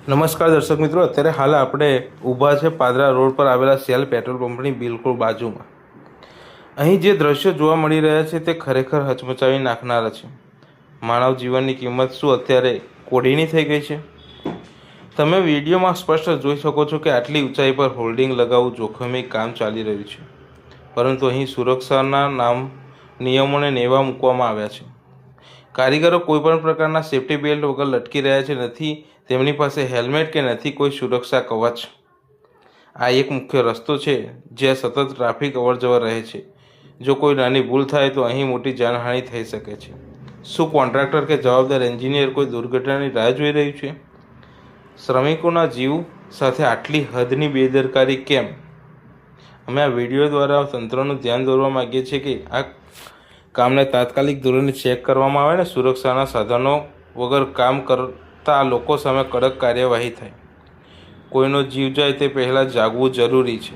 નમસ્કાર દર્શક મિત્રો, અત્યારે હાલ આપણે ઊભા છે પાદરા રોડ પર આવેલા શેલ પેટ્રોલ પંપની બિલકુલ બાજુમાં. અહીં જે દ્રશ્યો જોવા મળી રહ્યા છે તે ખરેખર હચમચાવી નાખનારા છે. માનવ જીવનની કિંમત શું અત્યારે કોડીની થઈ ગઈ છે? તમે વિડીયોમાં સ્પષ્ટ જોઈ શકો છો કે આટલી ઊંચાઈ પર હોલ્ડિંગ લગાવવું જોખમી કામ ચાલી રહ્યું છે, પરંતુ અહીં સુરક્ષાના નિયમોને નેવા મૂકવામાં આવ્યા છે. કારીગરો કોઈપણ પ્રકારના સેફ્ટી બેલ્ટ વગર લટકી રહ્યા છે. નથી તેમની પાસે હેલ્મેટ કે નથી કોઈ સુરક્ષા કવચ. આ એક મુખ્ય રસ્તો છે જ્યાં સતત ટ્રાફિક અવરજવર રહે છે. જો કોઈ નાની ભૂલ થાય તો અહીં મોટી જાનહાનિ થઈ શકે છે. શું કોન્ટ્રાક્ટર કે જવાબદાર એન્જિનિયર કોઈ દુર્ઘટનાની રાહ જોઈ રહ્યું છે? શ્રમિકોના જીવ સાથે આટલી હદની બેદરકારી કેમ? અમે આ વિડીયો દ્વારા તંત્રનું ધ્યાન દોરવા માગીએ છીએ કે આ કામને તાત્કાલિક ધોરણે ચેક કરવામાં આવે ને સુરક્ષાના સાધનો વગર કામ કરતા લોકો સામે કડક કાર્યવાહી થાય. કોઈનો જીવ જાય તે પહેલાં જાગવું જરૂરી છે.